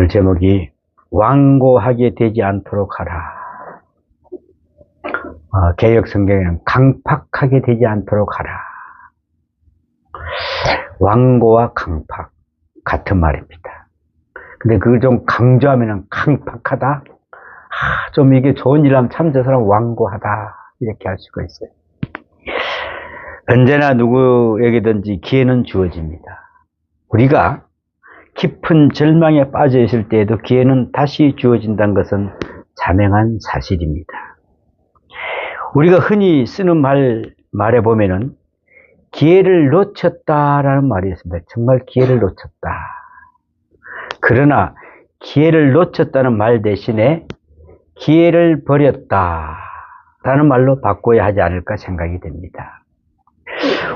오늘 제목이 완고하게 되지 않도록 하라. 개역 성경에는 강팍하게 되지 않도록 하라. 완고와 강팍 같은 말입니다. 근데 그걸 좀 강조하면 강팍하다. 좀 이게 좋은 일 하면 참 저 사람 완고하다 이렇게 할 수가 있어요. 언제나 누구에게든지 기회는 주어집니다. 우리가 깊은 절망에 빠져 있을 때에도 기회는 다시 주어진다는 것은 자명한 사실입니다. 우리가 흔히 쓰는 말에 보면은 기회를 놓쳤다라는 말이 있습니다. 정말 기회를 놓쳤다. 그러나 기회를 놓쳤다는 말 대신에 기회를 버렸다라는 말로 바꿔야 하지 않을까 생각이 됩니다.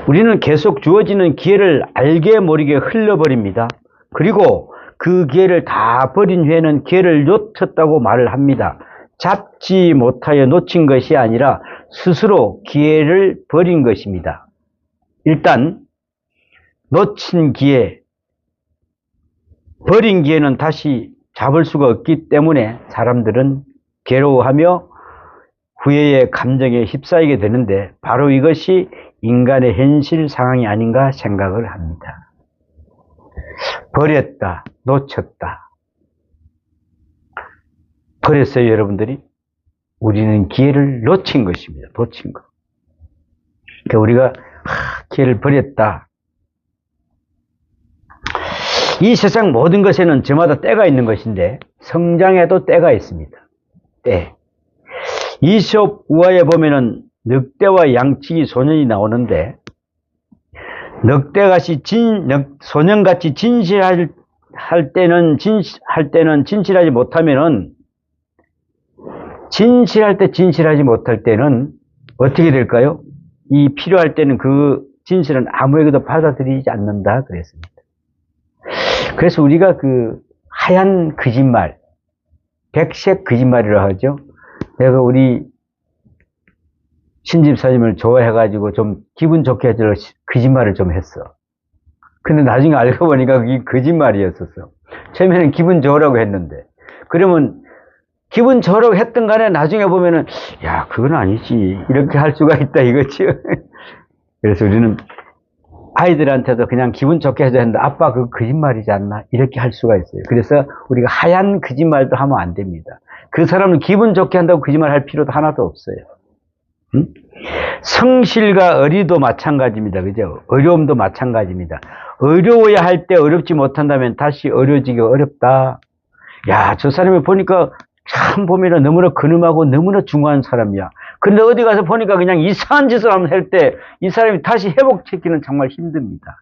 우리는 계속 주어지는 기회를 알게 모르게 흘려버립니다. 그리고 그 기회를 다 버린 후에는 기회를 놓쳤다고 말을 합니다. 잡지 못하여 놓친 것이 아니라 스스로 기회를 버린 것입니다. 일단 놓친 기회, 버린 기회는 다시 잡을 수가 없기 때문에 사람들은 괴로워하며 후회의 감정에 휩싸이게 되는데 바로 이것이 인간의 현실 상황이 아닌가 생각을 합니다. 버렸다, 놓쳤다. 버렸어요, 여러분들이? 우리는 기회를 놓친 것입니다. 놓친 것. 그러니까 우리가 기회를 버렸다. 이 세상 모든 것에는 저마다 때가 있는 것인데 성장에도 때가 있습니다. 때. 이솝 우화에 보면은 늑대와 양치기 소년이 나오는데 늑대같이 소년같이 진실할 때는 진실하지 못하면은 진실할 때 진실하지 못할 때는 어떻게 될까요? 이 필요할 때는 그 진실은 아무에게도 받아들이지 않는다 그랬습니다. 그래서 우리가 그 하얀 거짓말, 백색 거짓말이라고 하죠. 내가 우리 신집사님을 좋아해가지고 좀 기분 좋게 해주려 거짓말을 좀 했어. 근데 나중에 알고 보니까 그게 거짓말이었었어. 처음에는 기분 좋으라고 했는데. 그러면 기분 좋으라고 했던 간에 나중에 보면은, 야, 그건 아니지. 이렇게 할 수가 있다, 이거지. 그래서 우리는 아이들한테도 그냥 기분 좋게 해줘야 하는데, 아빠, 그거 거짓말이지 않나? 이렇게 할 수가 있어요. 그래서 우리가 하얀 거짓말도 하면 안 됩니다. 그 사람을 기분 좋게 한다고 거짓말 할 필요도 하나도 없어요. 응? 성실과 의리도 마찬가지입니다. 그죠? 어려움도 마찬가지입니다. 어려워야 할 때 어렵지 못한다면 다시 어려워지기 어렵다. 야, 저 사람이 보니까 참 보면은 너무나 근엄하고 너무나 중요한 사람이야. 근데 어디 가서 보니까 그냥 이상한 짓을 하면 할 때 이 사람이 다시 회복시키기는 정말 힘듭니다.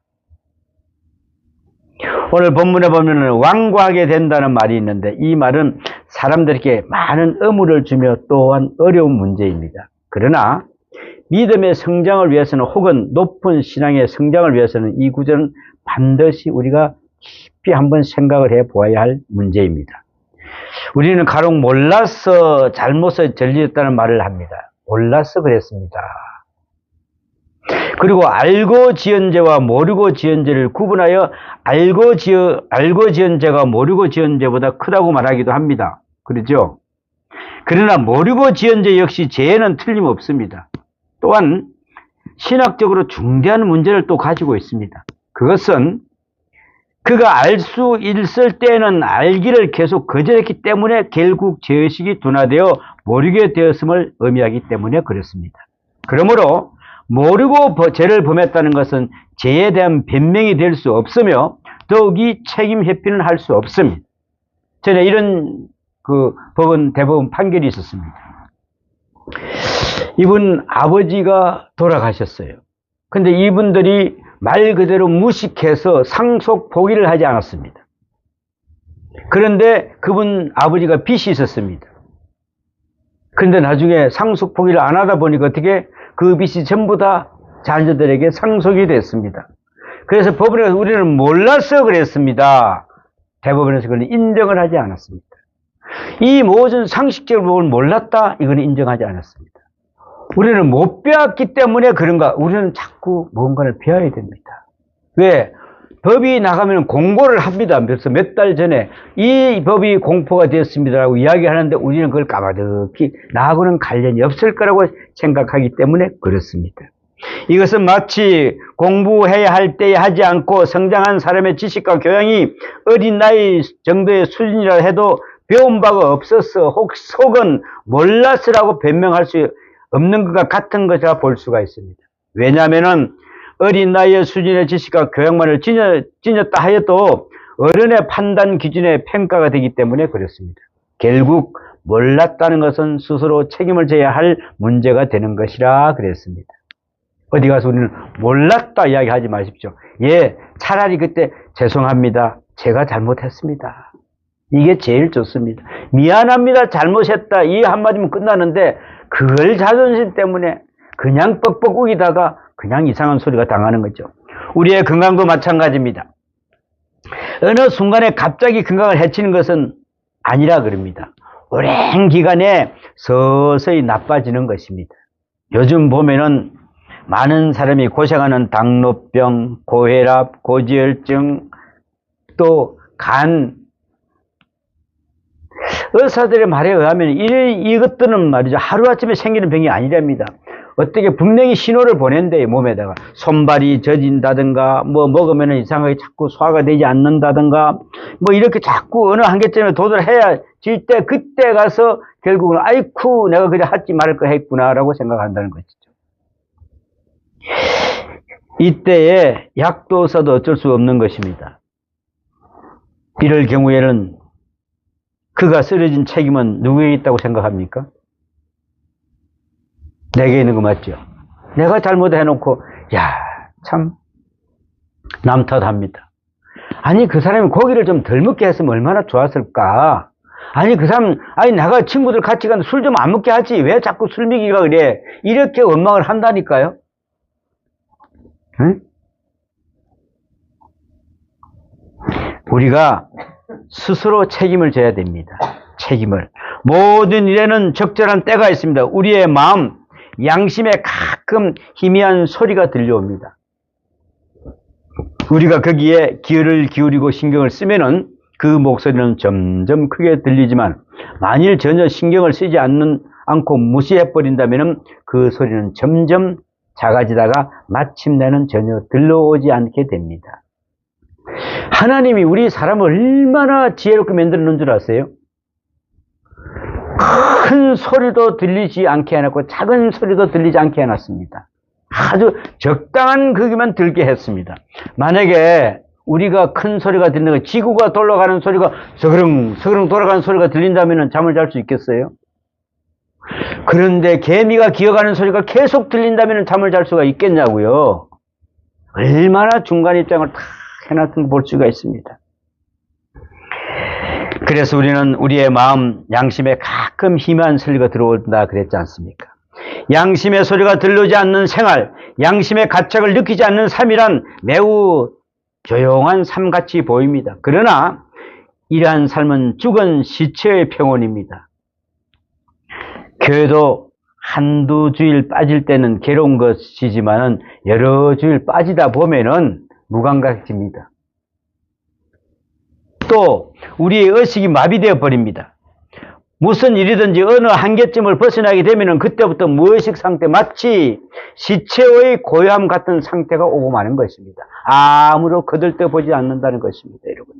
오늘 본문에 보면은 완고하게 된다는 말이 있는데 이 말은 사람들에게 많은 의무를 주며 또한 어려운 문제입니다. 그러나 믿음의 성장을 위해서는 혹은 높은 신앙의 성장을 위해서는 이 구절은 반드시 우리가 깊이 한번 생각을 해 보아야 할 문제입니다. 우리는 간혹 몰라서 잘못을 저질렀다는 말을 합니다. 몰라서 그랬습니다. 그리고 알고 지은 죄와 모르고 지은 죄를 구분하여 알고 지은 죄가 모르고 지은 죄보다 크다고 말하기도 합니다. 그렇죠? 그러나 모르고 지은 죄 역시 죄에는 틀림없습니다. 또한 신학적으로 중대한 문제를 또 가지고 있습니다. 그것은 그가 알 수 있을 때는 알기를 계속 거절했기 때문에 결국 죄의식이 둔화되어 모르게 되었음을 의미하기 때문에 그렇습니다. 그러므로 모르고 죄를 범했다는 것은 죄에 대한 변명이 될 수 없으며 더욱이 책임 회피는 할 수 없습니다. 전에 이런 법은 대법원 판결이 있었습니다. 이분 아버지가 돌아가셨어요. 근데 이분들이 말 그대로 무식해서 상속 포기를 하지 않았습니다. 그런데 그분 아버지가 빚이 있었습니다. 그런데 나중에 상속 포기를 안 하다 보니까 어떻게 그 빚이 전부 다 자녀들에게 상속이 됐습니다. 그래서 법원에서 우리는 몰라서 그랬습니다. 대법원에서 그건 인정을 하지 않았습니다. 이 모든 상식적으로 법을 몰랐다? 이건 인정하지 않았습니다. 우리는 못 배웠기 때문에 그런가? 우리는 자꾸 뭔가를 배워야 됩니다. 왜? 법이 나가면 공고를 합니다. 그래서 몇 달 전에 이 법이 공포가 되었습니다라고 이야기하는데 우리는 그걸 까마득히 나하고는 관련이 없을 거라고 생각하기 때문에 그렇습니다. 이것은 마치 공부해야 할 때에 하지 않고 성장한 사람의 지식과 교양이 어린 나이 정도의 수준이라 해도 배운 바가 없어서 혹은 몰랐으라고 변명할 수 없는 것과 같은 것이라 볼 수가 있습니다. 왜냐하면 어린 나이의 수준의 지식과 교양만을 지녔다 하여도 어른의 판단 기준의 평가가 되기 때문에 그렇습니다. 결국 몰랐다는 것은 스스로 책임을 져야 할 문제가 되는 것이라 그랬습니다. 어디 가서 우리는 몰랐다 이야기하지 마십시오. 예, 차라리 그때 죄송합니다. 제가 잘못했습니다. 이게 제일 좋습니다. 미안합니다. 잘못했다. 이 한마디면 끝나는데 그걸 자존심 때문에 그냥 뻑뻑 우기다가 그냥 이상한 소리가 당하는 거죠. 우리의 건강도 마찬가지입니다. 어느 순간에 갑자기 건강을 해치는 것은 아니라 그럽니다. 오랜 기간에 서서히 나빠지는 것입니다. 요즘 보면은 많은 사람이 고생하는 당뇨병, 고혈압, 고지혈증, 또 간, 의사들의 말에 의하면 이것들은 말이죠. 하루아침에 생기는 병이 아니랍니다. 어떻게 분명히 신호를 보낸대요, 몸에다가. 손발이 젖인다든가, 뭐 먹으면 이상하게 자꾸 소화가 되지 않는다든가, 뭐 이렇게 자꾸 어느 한계점에 도달해야 질 때, 그때 가서 결국은, 아이쿠, 내가 그래 하지 말을 거 했구나라고 생각한다는 것이죠. 이때에 약도 써도 어쩔 수 없는 것입니다. 이럴 경우에는 그가 쓰러진 책임은 누구에게 있다고 생각합니까? 내게 있는 거 맞죠? 내가 잘못해놓고 참 남 탓합니다. 아니 그 사람이 고기를 좀 덜 먹게 했으면 얼마나 좋았을까? 아니 그 사람 내가 친구들 같이 가는데 술 좀 안 먹게 하지 왜 자꾸 술 먹이가 그래? 이렇게 원망을 한다니까요. 응? 우리가 스스로 책임을 져야 됩니다. 책임을. 모든 일에는 적절한 때가 있습니다. 우리의 마음, 양심에 가끔 희미한 소리가 들려옵니다. 우리가 거기에 귀를 기울이고 신경을 쓰면은 그 목소리는 점점 크게 들리지만 만일 전혀 신경을 쓰지 않고 무시해버린다면은 그 소리는 점점 작아지다가 마침내는 전혀 들려오지 않게 됩니다. 하나님이 우리 사람을 얼마나 지혜롭게 만들어 놓은 줄 아세요? 큰 소리도 들리지 않게 해놨고 작은 소리도 들리지 않게 해놨습니다. 아주 적당한 크기만 들게 했습니다. 만약에 우리가 큰 소리가 들리는 지구가 돌아가는 소리가 서그렁 돌아가는 소리가 들린다면 잠을 잘 수 있겠어요? 그런데 개미가 기어가는 소리가 계속 들린다면 잠을 잘 수가 있겠냐고요. 얼마나 중간 입장을 다 해놨던 걸 볼 수가 있습니다. 그래서 우리는 우리의 마음, 양심에 가끔 희미한 소리가 들어온다 그랬지 않습니까? 양심의 소리가 들리지 않는 생활, 양심의 가책을 느끼지 않는 삶이란 매우 조용한 삶같이 보입니다. 그러나 이러한 삶은 죽은 시체의 평온입니다. 교회도 한두 주일 빠질 때는 괴로운 것이지만은 여러 주일 빠지다 보면은 무감각해집니다. 또 우리의 의식이 마비되어 버립니다. 무슨 일이든지 어느 한계점을 벗어나게 되면은 그때부터 무의식 상태, 마치 시체의 고요함 같은 상태가 오고 마는 것입니다. 아무로 거들떠보지 않는다는 것입니다, 여러분.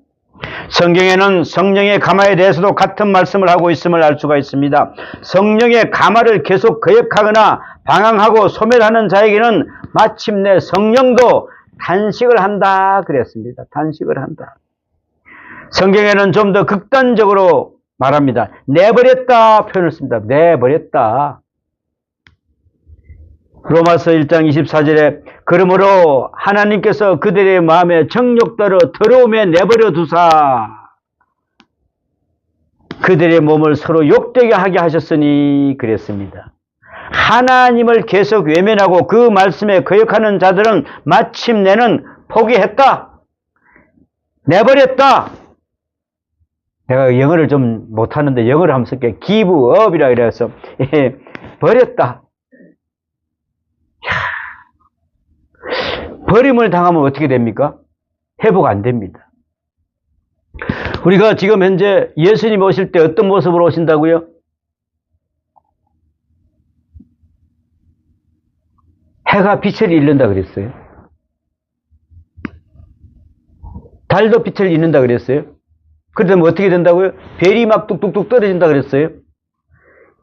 성경에는 성령의 감화에 대해서도 같은 말씀을 하고 있음을 알 수가 있습니다. 성령의 감화를 계속 거역하거나 방황하고 소멸하는 자에게는 마침내 성령도 단식을 한다 그랬습니다. 단식을 한다. 성경에는 좀 더 극단적으로 말합니다. 내버렸다 표현을 씁니다. 내버렸다. 로마서 1장 24절에 그러므로 하나님께서 그들의 마음에 정욕대로 더러움에 내버려 두사 그들의 몸을 서로 욕되게 하게 하셨으니 그랬습니다. 하나님을 계속 외면하고 그 말씀에 거역하는 자들은 마침내는 포기했다. 내버렸다. 내가 영어를 좀 못하는데 영어를 한번 쓸게요. give up이라 그래서 버렸다. 버림을 당하면 어떻게 됩니까? 회복 안 됩니다. 우리가 지금 현재 예수님 오실 때 어떤 모습으로 오신다고요? 해가 빛을 잃는다 그랬어요. 달도 빛을 잃는다 그랬어요. 그러면 어떻게 된다고요? 별이 막 뚝뚝뚝 떨어진다 그랬어요.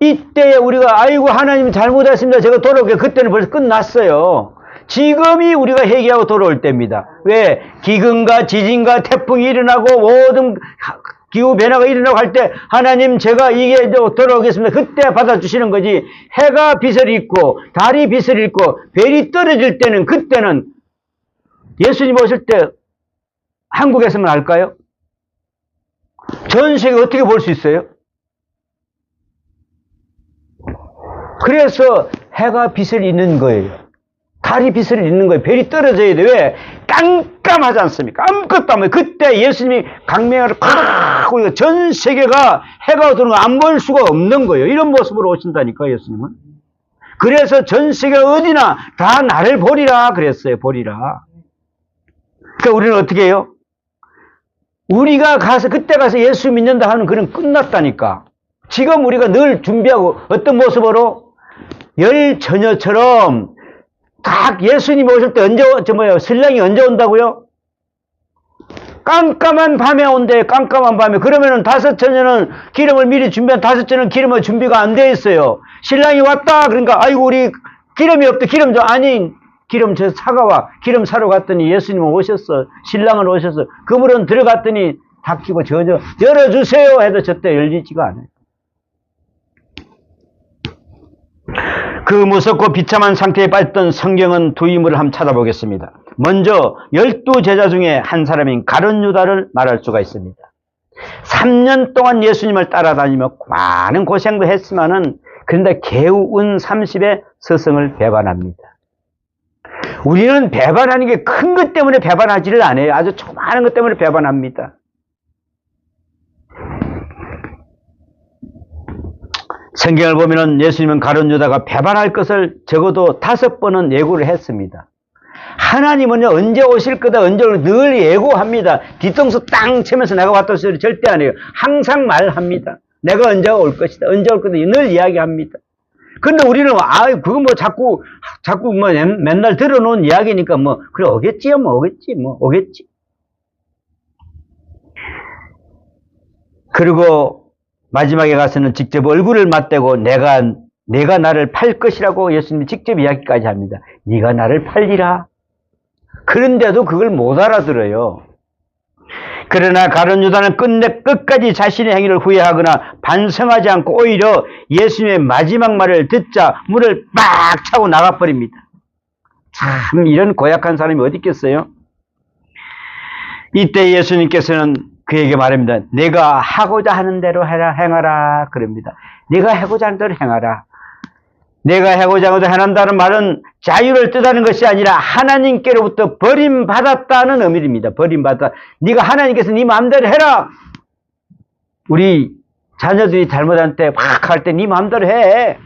이때 우리가 아이고 하나님 잘못했습니다. 제가 돌아올게요. 그때는 벌써 끝났어요. 지금이 우리가 회개하고 돌아올 때입니다. 왜? 기근과 지진과 태풍이 일어나고 모든 기후 변화가 일어나고 할 때 하나님 제가 이게 돌아오겠습니다. 그때 받아주시는 거지. 해가 빛을 잃고 달이 빛을 잃고 별이 떨어질 때는 그때는 예수님 오실 때 한국에서만 할까요? 전 세계 어떻게 볼 수 있어요? 그래서 해가 빛을 잃는 거예요. 달이 빛을 잃는 거예요. 별이 떨어져야 돼. 왜? 깜깜하지 않습니까? 아무것도 안 보여요. 그때 예수님이 강명을 팍 오니까 전 세계가 해가 들어오는 거 안 볼 수가 없는 거예요. 이런 모습으로 오신다니까, 예수님은. 그래서 전 세계 어디나 다 나를 보리라 그랬어요. 보리라. 그러니까 우리는 어떻게 해요? 우리가 가서 그때 가서 예수 믿는다 하는 그런 끝났다니까. 지금 우리가 늘 준비하고 어떤 모습으로 열처녀처럼 딱 예수님 오실 때 신랑이 언제 온다고요? 깜깜한 밤에 온대. 깜깜한 밤에. 그러면은 5처녀는 기름을 미리 준비한 5처녀는 기름을 준비가 안 돼 있어요. 신랑이 왔다. 그러니까 아이고 우리 기름이 없대. 기름 좀 아니 기름 저 사가와. 기름 사러 갔더니 예수님은 오셨어. 신랑은 오셨어. 그물은 들어갔더니 닫히고 전혀 열어주세요 해도 저때 열리지가 않아요. 그 무섭고 비참한 상태에 빠졌던 성경은 두 인물을 한번 찾아보겠습니다. 먼저 12제자 중에 한 사람인 가룟 유다를 말할 수가 있습니다. 3년 동안 예수님을 따라다니며 많은 고생도 했지만은 그런데 겨우 은 30의 스승을 배반합니다. 우리는 배반하는 게 큰 것 때문에 배반하지를 않아요. 아주 조그마한 것 때문에 배반합니다. 성경을 보면은 예수님은 가룟 유다가 배반할 것을 적어도 5번은 예고를 했습니다. 하나님은요, 언제 오실 거다, 언제 올 거다 늘 예고합니다. 뒤통수 땅 치면서 내가 왔다 소리 절대 안 해요. 항상 말합니다. 내가 언제 올 것이다, 언제 올 거다 늘 이야기합니다. 근데 우리는, 그거 뭐 자꾸 뭐 맨날 들어놓은 이야기니까 그래, 오겠지요, 오겠지. 그리고 마지막에 가서는 직접 얼굴을 맞대고 내가 나를 팔 것이라고 예수님이 직접 이야기까지 합니다. 네가 나를 팔리라. 그런데도 그걸 못 알아들어요. 그러나 가룟 유다는 끝까지 자신의 행위를 후회하거나 반성하지 않고 오히려 예수님의 마지막 말을 듣자 문을 막 차고 나가버립니다. 참 이런 고약한 사람이 어디 있겠어요? 이때 예수님께서는 그에게 말합니다. 내가 하고자 하는 대로 행하라 그럽니다. 내가 하고자 하는 대로 행하라. 내가 하고자 하는 대로 행한다는 말은 자유를 뜻하는 것이 아니라 하나님께로부터 버림받았다는 의미입니다. 버림받았다. 네가 하나님께서 네 마음대로 해라. 우리 자녀들이 잘못할 때 막 할 때 네 마음대로 해.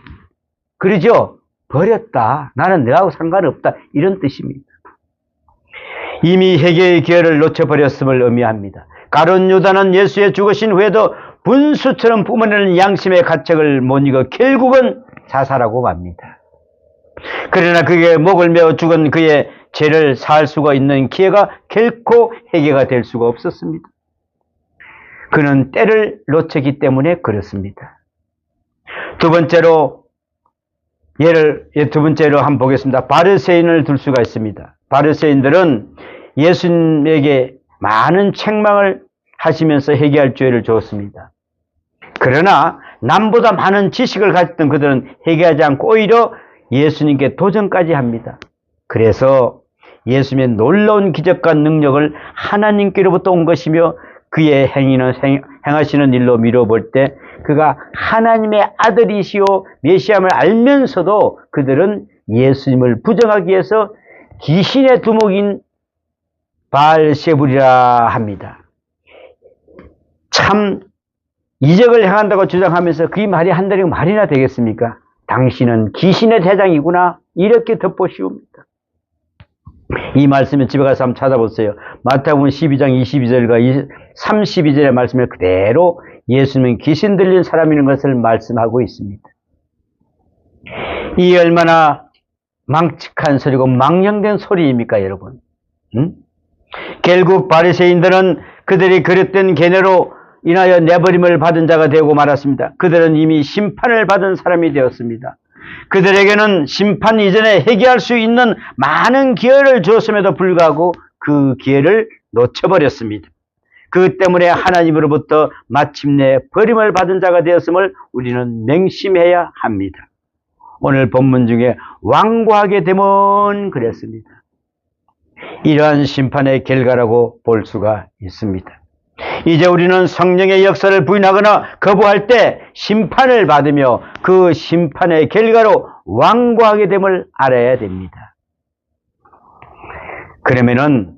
그러죠? 버렸다. 나는 너하고 상관없다. 이런 뜻입니다. 이미 회개의 기회를 놓쳐버렸음을 의미합니다. 가룟 유다는 예수의 죽으신 후에도 분수처럼 뿜어내는 양심의 가책을 못 이겨 결국은 자살하고 맙니다. 그러나 그게 목을 메어 죽은 그의 죄를 사할 수가 있는 기회가 결코 회개가 될 수가 없었습니다. 그는 때를 놓쳤기 때문에 그렇습니다. 두 번째로 한번 보겠습니다. 바리새인을 들 수가 있습니다. 바리새인들은 예수님에게 많은 책망을 하시면서 회개할 기회를 주었습니다. 그러나 남보다 많은 지식을 가졌던 그들은 회개하지 않고 오히려 예수님께 도전까지 합니다. 그래서 예수님의 놀라운 기적과 능력을 하나님께로부터 온 것이며 그의 행하시는 일로 미뤄볼 때 그가 하나님의 아들이시오 메시아임을 알면서도 그들은 예수님을 부정하기 위해서 귀신의 두목인 바알세불이라 합니다. 참 이적을 행한다고 주장하면서 그 말이 한다리 말이나 되겠습니까? 당신은 귀신의 대장이구나 이렇게 덮어씌웁니다. 이 말씀을 집에 가서 한번 찾아보세요. 마태복음 12장 22절과 32절의 말씀에 그대로 예수님은 귀신 들린 사람이라는 것을 말씀하고 있습니다. 이 얼마나 망측한 소리고 망령된 소리입니까, 여러분? 결국 바리새인들은 그들이 그릇된 계뇌로 인하여 내버림을 받은 자가 되고 말았습니다. 그들은 이미 심판을 받은 사람이 되었습니다. 그들에게는 심판 이전에 회개할 수 있는 많은 기회를 주었음에도 불구하고 그 기회를 놓쳐버렸습니다. 그 때문에 하나님으로부터 마침내 버림을 받은 자가 되었음을 우리는 맹심해야 합니다. 오늘 본문 중에 완고하게 되면 그랬습니다. 이러한 심판의 결과라고 볼 수가 있습니다. 이제 우리는 성령의 역사를 부인하거나 거부할 때 심판을 받으며 그 심판의 결과로 완고하게 됨을 알아야 됩니다. 그러면은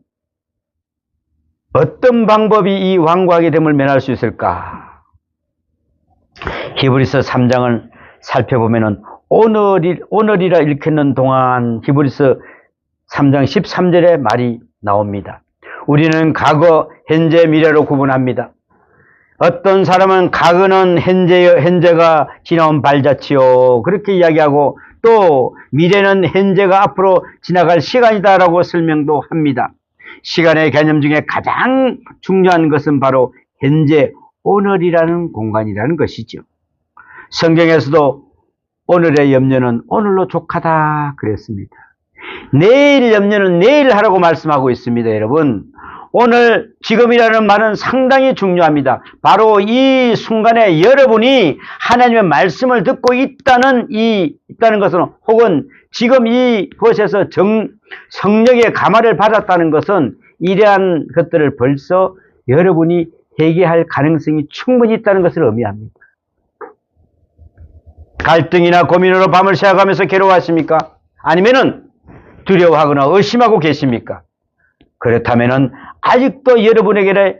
어떤 방법이 이 완고하게 됨을 면할 수 있을까? 히브리서 3장을 살펴보면은 오늘이라 일컫는 동안 히브리서 3장 13절에 말이 나옵니다. 우리는 과거, 현재, 미래로 구분합니다. 어떤 사람은 과거는 현재가 지나온 발자취요 그렇게 이야기하고 또 미래는 현재가 앞으로 지나갈 시간이다라고 설명도 합니다. 시간의 개념 중에 가장 중요한 것은 바로 현재, 오늘이라는 공간이라는 것이죠. 성경에서도 오늘의 염려는 오늘로 족하다 그랬습니다. 내일 염려는 내일 하라고 말씀하고 있습니다. 여러분, 오늘 지금이라는 말은 상당히 중요합니다. 바로 이 순간에 여러분이 하나님의 말씀을 듣고 있다는 것은, 혹은 지금 이곳에서 성령의 감화를 받았다는 것은 이러한 것들을 벌써 여러분이 회개할 가능성이 충분히 있다는 것을 의미합니다. 갈등이나 고민으로 밤을 새워가면서 괴로워하십니까? 아니면은 두려워하거나 의심하고 계십니까? 그렇다면은 아직도 여러분에게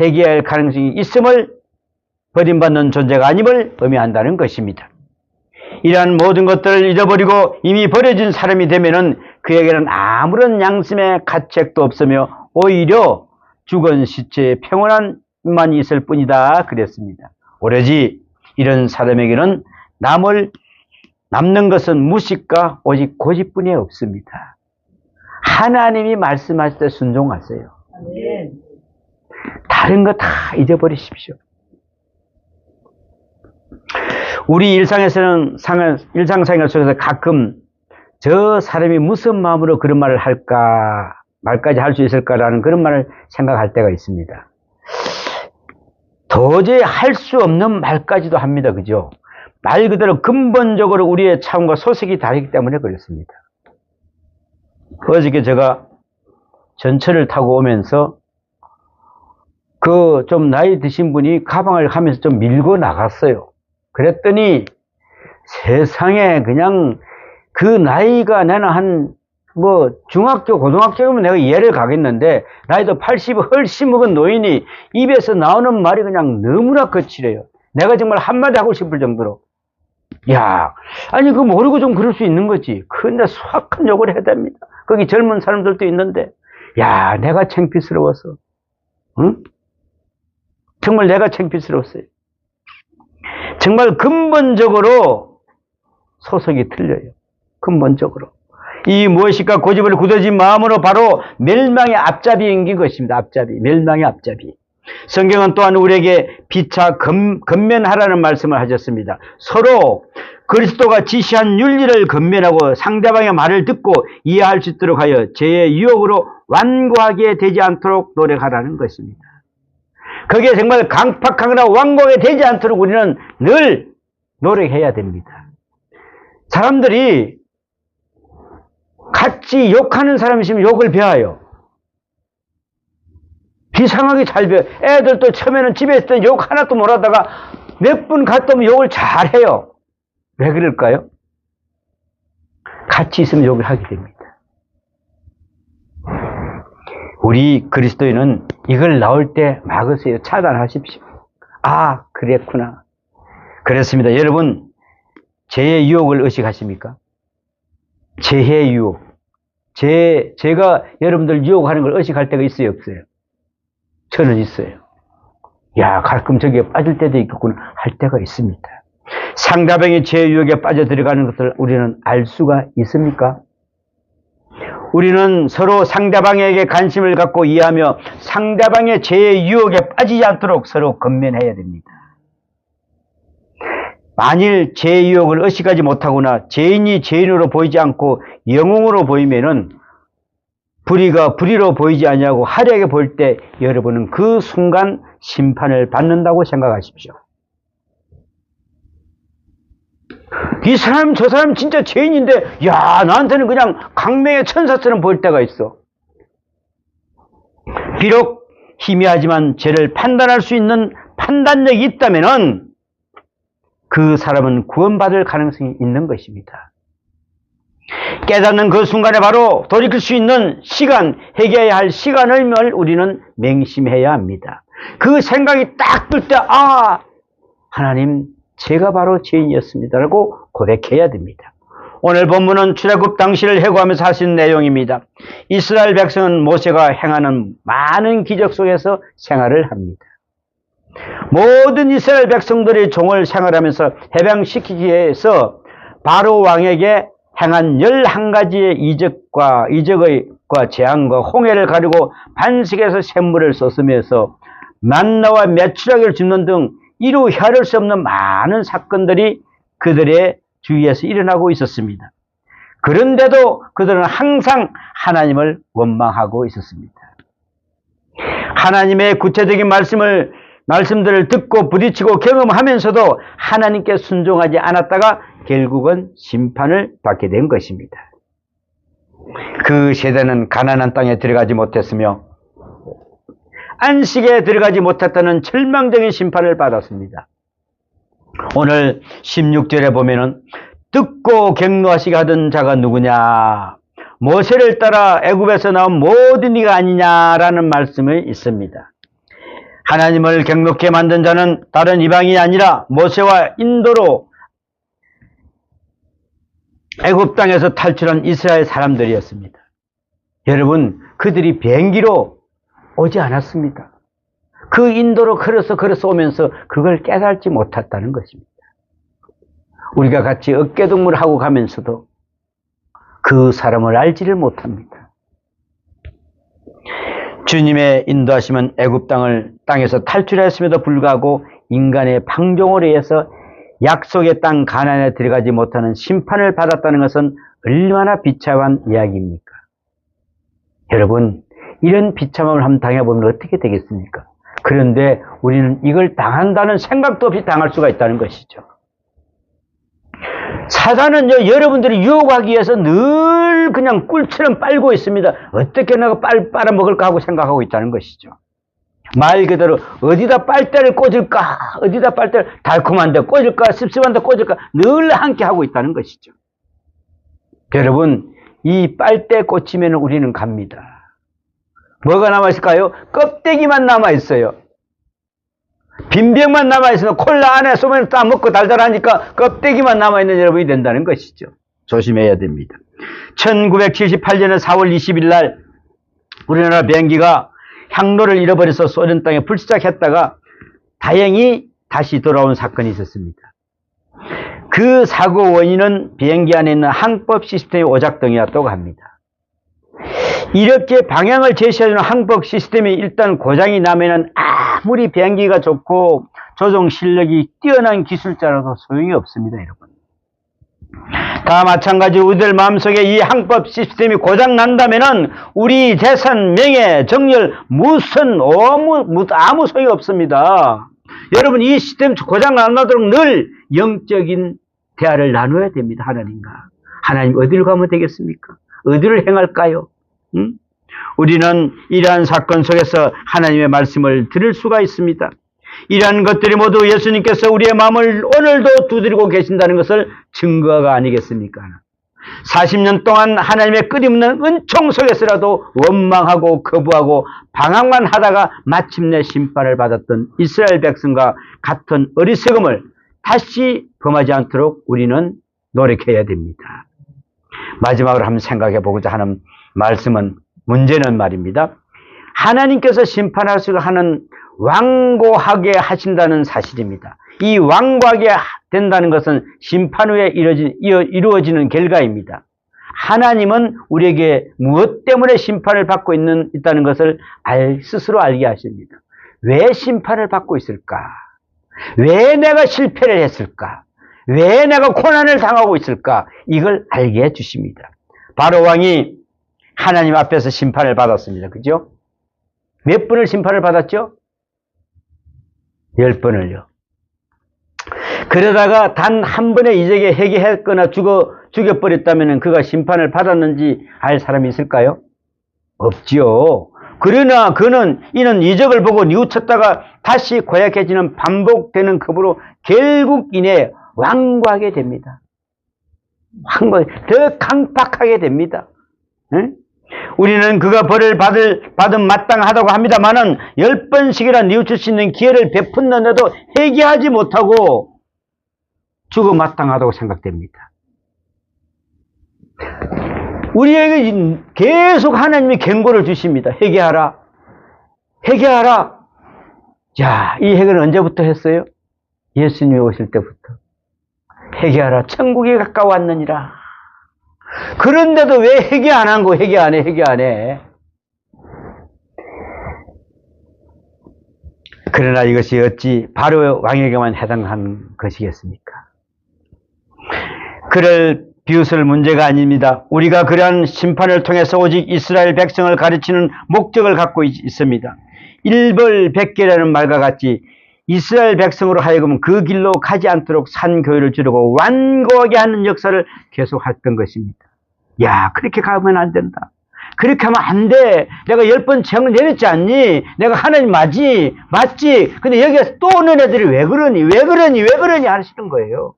회개할 가능성이 있음을 버림받는 존재가 아님을 의미한다는 것입니다. 이러한 모든 것들을 잊어버리고 이미 버려진 사람이 되면은 그에게는 아무런 양심의 가책도 없으며 오히려 죽은 시체의 평온함만 있을 뿐이다 그랬습니다. 오로지 이런 사람에게는 남는 것은 무식과 오직 고집뿐이 없습니다. 하나님이 말씀하실 때 순종하세요. 다른 거 다 잊어버리십시오. 우리 일상생활 속에서 가끔 저 사람이 무슨 마음으로 그런 말을 할까, 말까지 할 수 있을까라는 그런 말을 생각할 때가 있습니다. 도저히 할 수 없는 말까지도 합니다. 그죠? 말 그대로 근본적으로 우리의 차원과 소색이 다르기 때문에 그렇습니다. 어저께 제가 전철을 타고 오면서 좀 나이 드신 분이 가방을 하면서 좀 밀고 나갔어요. 그랬더니 세상에 그냥 그 나이가 나는 중학교, 고등학교면 내가 이해를 가겠는데 나이도 80이 훨씬 먹은 노인이 입에서 나오는 말이 그냥 너무나 거칠어요. 내가 정말 한마디 하고 싶을 정도로. 야, 아니 그거 모르고 좀 그럴 수 있는 거지. 근데 수학한 욕을 해야 됩니다. 거기 젊은 사람들도 있는데, 야, 내가 창피스러워서, 응? 정말 내가 창피스러웠어요. 정말 근본적으로 소속이 틀려요. 근본적으로. 이 무엇일까 고집을 굳어진 마음으로 바로 멸망의 앞잡이인 것입니다. 앞잡이, 멸망의 앞잡이. 성경은 또한 우리에게 피차 건면하라는 말씀을 하셨습니다. 서로 그리스도가 지시한 윤리를 건면하고 상대방의 말을 듣고 이해할 수 있도록 하여 죄의 유혹으로 완고하게 되지 않도록 노력하라는 것입니다. 그게 정말 강팍하거나 완고하게 되지 않도록 우리는 늘 노력해야 됩니다. 사람들이 같이 욕하는 사람이 있으면 욕을 배워요. 비상하게 잘 배워요. 애들도 처음에는 집에 있을 때 욕 하나도 못 하다가 몇 분 갔다 오면 욕을 잘해요. 왜 그럴까요? 같이 있으면 욕을 하게 됩니다. 우리 그리스도인은 이걸 나올 때 막으세요. 차단하십시오. 아, 그랬구나. 그렇습니다. 여러분, 죄의 유혹을 의식하십니까? 죄의 유혹. 제가 여러분들 유혹하는 걸 의식할 때가 있어요, 없어요? 저는 있어요. 야, 가끔 저기에 빠질 때도 있겠구나 할 때가 있습니다. 상대방이 제 유혹에 빠져들어가는 것을 우리는 알 수가 있습니까? 우리는 서로 상대방에게 관심을 갖고 이해하며 상대방의 제 유혹에 빠지지 않도록 서로 건면해야 됩니다. 만일 제 유혹을 의식하지 못하거나 죄인이 죄인으로 보이지 않고 영웅으로 보이면은 불의가 불의로 보이지 않냐고 화려하게 보일 때 여러분은 그 순간 심판을 받는다고 생각하십시오. 이 사람 저 사람 진짜 죄인인데 야 나한테는 그냥 강명의 천사처럼 보일 때가 있어. 비록 희미하지만 죄를 판단할 수 있는 판단력이 있다면은 그 사람은 구원받을 가능성이 있는 것입니다. 깨닫는 그 순간에 바로 돌이킬 수 있는 시간, 회개해야 할 시간을 우리는 맹심해야 합니다. 그 생각이 딱 들 때, 아, 하나님, 제가 바로 죄인이었습니다라고 고백해야 됩니다. 오늘 본문은 출애굽 당시를 회고하면서 하신 내용입니다. 이스라엘 백성은 모세가 행하는 많은 기적 속에서 생활을 합니다. 모든 이스라엘 백성들이 종을 생활하면서 해방시키기 위해서 바로 왕에게 행한 11가지의 이적과 재앙과 홍해를 가리고 반석에서 샘물을 쏟으면서 만나와 메추라기를 줍는 등 이루 헤아릴 수 없는 많은 사건들이 그들의 주위에서 일어나고 있었습니다. 그런데도 그들은 항상 하나님을 원망하고 있었습니다. 하나님의 구체적인 말씀들을 듣고 부딪히고 경험하면서도 하나님께 순종하지 않았다가 결국은 심판을 받게 된 것입니다. 그 세대는 가나안 땅에 들어가지 못했으며 안식에 들어가지 못했다는 절망적인 심판을 받았습니다. 오늘 16절에 보면은 듣고 격노하시게 하던 자가 누구냐? 모세를 따라 애굽에서 나온 모든 이가 아니냐라는 말씀이 있습니다. 하나님을 격노케 만든 자는 다른 이방인이 아니라 모세와 인도로 애굽 땅에서 탈출한 이스라엘 사람들이었습니다. 여러분, 그들이 비행기로 오지 않았습니다. 그 인도로 걸어서 오면서 그걸 깨달지 못했다는 것입니다. 우리가 같이 어깨동무를 하고 가면서도 그 사람을 알지를 못합니다. 주님의 인도하심은 애굽 땅에서 탈출했음에도 불구하고 인간의 방종으로 해서 약속의 땅 가나안에 들어가지 못하는 심판을 받았다는 것은 얼마나 비참한 이야기입니까? 여러분, 이런 비참함을 한번 당해보면 어떻게 되겠습니까? 그런데 우리는 이걸 당한다는 생각도 없이 당할 수가 있다는 것이죠. 사단은 여러분들이 유혹하기 위해서 늘 그냥 꿀처럼 빨고 있습니다. 어떻게 내가 빨아먹을까 하고 생각하고 있다는 것이죠. 말 그대로 어디다 빨대를 꽂을까, 어디다 빨대를 달콤한데 꽂을까, 씁쓸한데 꽂을까 늘 함께 하고 있다는 것이죠. 여러분, 이 빨대 꽂히면 우리는 갑니다. 뭐가 남아있을까요? 껍데기만 남아있어요. 빈병만 남아있으면 콜라 안에 쏘면 딱 먹고 달달하니까 껍데기만 남아있는 여러분이 된다는 것이죠. 조심해야 됩니다. 1978년에 4월 20일 날 우리나라 비행기가 항로를 잃어버려서 소련 땅에 불시착했다가 다행히 다시 돌아온 사건이 있었습니다. 그 사고 원인은 비행기 안에 있는 항법 시스템의 오작동이었다고 합니다. 이렇게 방향을 제시해주는 항법 시스템이 일단 고장이 나면은 아무리 비행기가 좋고 조종 실력이 뛰어난 기술자라도 소용이 없습니다, 여러분. 다 마찬가지로 우리들 마음속에 이 항법 시스템이 고장 난다면은 우리 재산, 명예, 정열 아무 소용이 없습니다. 여러분, 이 시스템 고장 안 나도록 늘 영적인 대화를 나눠야 됩니다, 하나님과. 하나님 어디로 가면 되겠습니까? 어디를 행할까요? 우리는 이러한 사건 속에서 하나님의 말씀을 들을 수가 있습니다. 이러한 것들이 모두 예수님께서 우리의 마음을 오늘도 두드리고 계신다는 것을 증거가 아니겠습니까? 40년 동안 하나님의 끊임없는 은총 속에서라도 원망하고 거부하고 방황만 하다가 마침내 심판을 받았던 이스라엘 백성과 같은 어리석음을 다시 범하지 않도록 우리는 노력해야 됩니다. 마지막으로 한번 생각해 보고자 하는 문제는 말입니다. 하나님께서 심판하시고 하는 완고하게 하신다는 사실입니다. 이 완고하게 된다는 것은 심판 후에 이루어지는 결과입니다. 하나님은 우리에게 무엇 때문에 심판을 받고 있다는 것을 스스로 알게 하십니다. 왜 심판을 받고 있을까? 왜 내가 실패를 했을까? 왜 내가 고난을 당하고 있을까? 이걸 알게 해주십니다. 바로 왕이 하나님 앞에서 심판을 받았습니다. 그죠? 몇 번을 심판을 받았죠? 10번을요. 그러다가 단 한 번의 이적에 회개했거나 죽여버렸다면 그가 심판을 받았는지 알 사람이 있을까요? 없지요. 그러나 이는 이적을 보고 뉘우쳤다가 다시 고약해지는 반복되는 급으로 결국 이내 완고하게 됩니다. 더 강팍하게 됩니다. 응? 우리는 그가 벌을 받은 마땅하다고 합니다만은 10번씩이나 뉘우칠 수 있는 기회를 베푼는데도 회개하지 못하고 죽어 마땅하다고 생각됩니다. 우리에게 계속 하나님이 경고를 주십니다. 회개하라. 회개하라. 자, 이 회개는 언제부터 했어요? 예수님이 오실 때부터. 회개하라. 천국이 가까웠느니라. 그런데도 왜 회개 안 한 거? 회개 안 해. 그러나 이것이 어찌 바로 왕에게만 해당한 것이겠습니까? 그를 비웃을 문제가 아닙니다. 우리가 그러한 심판을 통해서 오직 이스라엘 백성을 가르치는 목적을 갖고 있습니다. 일벌백계라는 말과 같이 이스라엘 백성으로 하여금 그 길로 가지 않도록 산교회를 지르고 완고하게 하는 역사를 계속했던 것입니다. 야, 그렇게 가면 안 된다. 그렇게 하면 안 돼. 내가 10번 책을 내렸지 않니? 내가 하나님 맞지? 근데 여기서 또 오는 애들이 왜 그러니 하시는 거예요.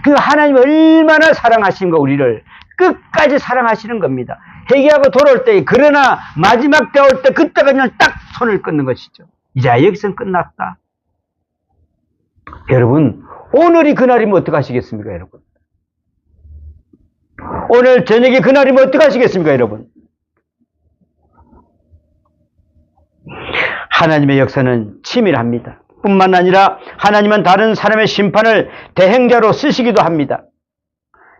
그 하나님이 얼마나 사랑하신가, 우리를 끝까지 사랑하시는 겁니다. 회개하고 돌아올 때, 그러나 마지막 때 올 때 그때 그냥 딱 손을 끊는 것이죠. 이제 여기서는 끝났다. 여러분, 오늘이 그날이면 어떡하시겠습니까, 여러분? 오늘 저녁에 그날이면 어떡하시겠습니까, 여러분? 하나님의 역사는 치밀합니다. 뿐만 아니라 하나님은 다른 사람의 심판을 대행자로 쓰시기도 합니다.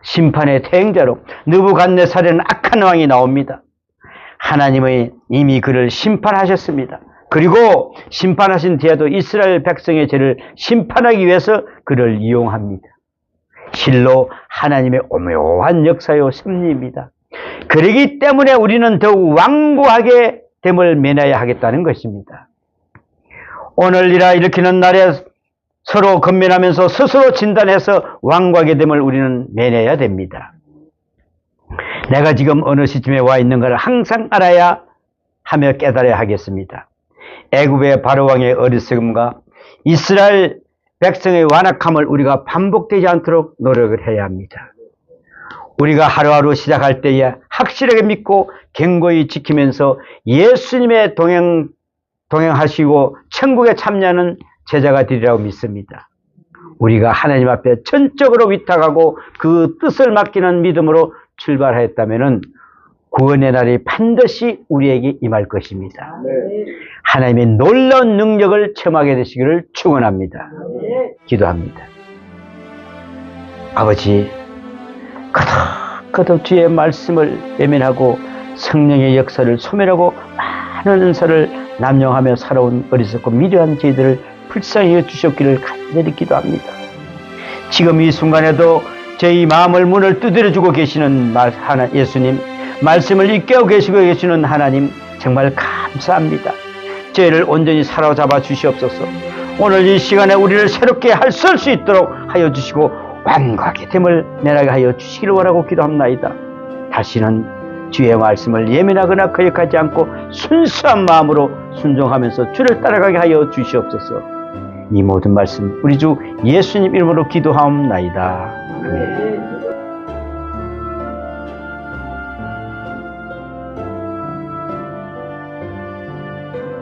심판의 대행자로 느부갓네살이라는 악한 왕이 나옵니다. 하나님의 이미 그를 심판하셨습니다. 그리고 심판하신 뒤에도 이스라엘 백성의 죄를 심판하기 위해서 그를 이용합니다. 실로 하나님의 오묘한 역사요 섭리입니다. 그러기 때문에 우리는 더욱 완고하게 됨을 면해야 하겠다는 것입니다. 오늘이라 일으키는 날에 서로 건면하면서 스스로 진단해서 완고하게 됨을 우리는 면해야 됩니다. 내가 지금 어느 시점에 와 있는 걸 항상 알아야 하며 깨달아야 하겠습니다. 애굽의 바로왕의 어리석음과 이스라엘 백성의 완악함을 우리가 반복되지 않도록 노력을 해야 합니다. 우리가 하루하루 시작할 때에 확실하게 믿고 견고히 지키면서 예수님의 동행하시고 천국에 참여하는 제자가 되리라고 믿습니다. 우리가 하나님 앞에 전적으로 위탁하고 그 뜻을 맡기는 믿음으로 출발하였다면 구원의 날이 반드시 우리에게 임할 것입니다. 하나님의 놀라운 능력을 체험하게 되시기를 축원합니다. 기도합니다. 아버지, 거듭 주의 말씀을 외면하고 성령의 역사를 소멸하고 많은 은사를 남용하며 살아온 어리석고 미련한 저희들을 불쌍히 여주셨기를 간절히 기도합니다. 지금 이 순간에도 저희 마음을 문을 두드려주고 계시는 예수님, 말씀을 일깨우고 계시는 하나님, 정말 감사합니다. 저희를 온전히 사로잡아 주시옵소서. 오늘 이 시간에 우리를 새롭게 설 수 있도록 하여 주시고 완고하게 됨을 면하게 하여 주시기를 원하고 기도합나이다. 다시는 주의 말씀을 예민하거나 거역하지 않고 순수한 마음으로 순종하면서 주를 따라가게 하여 주시옵소서. 이 모든 말씀 우리 주 예수님 이름으로 기도하옵나이다. 아멘.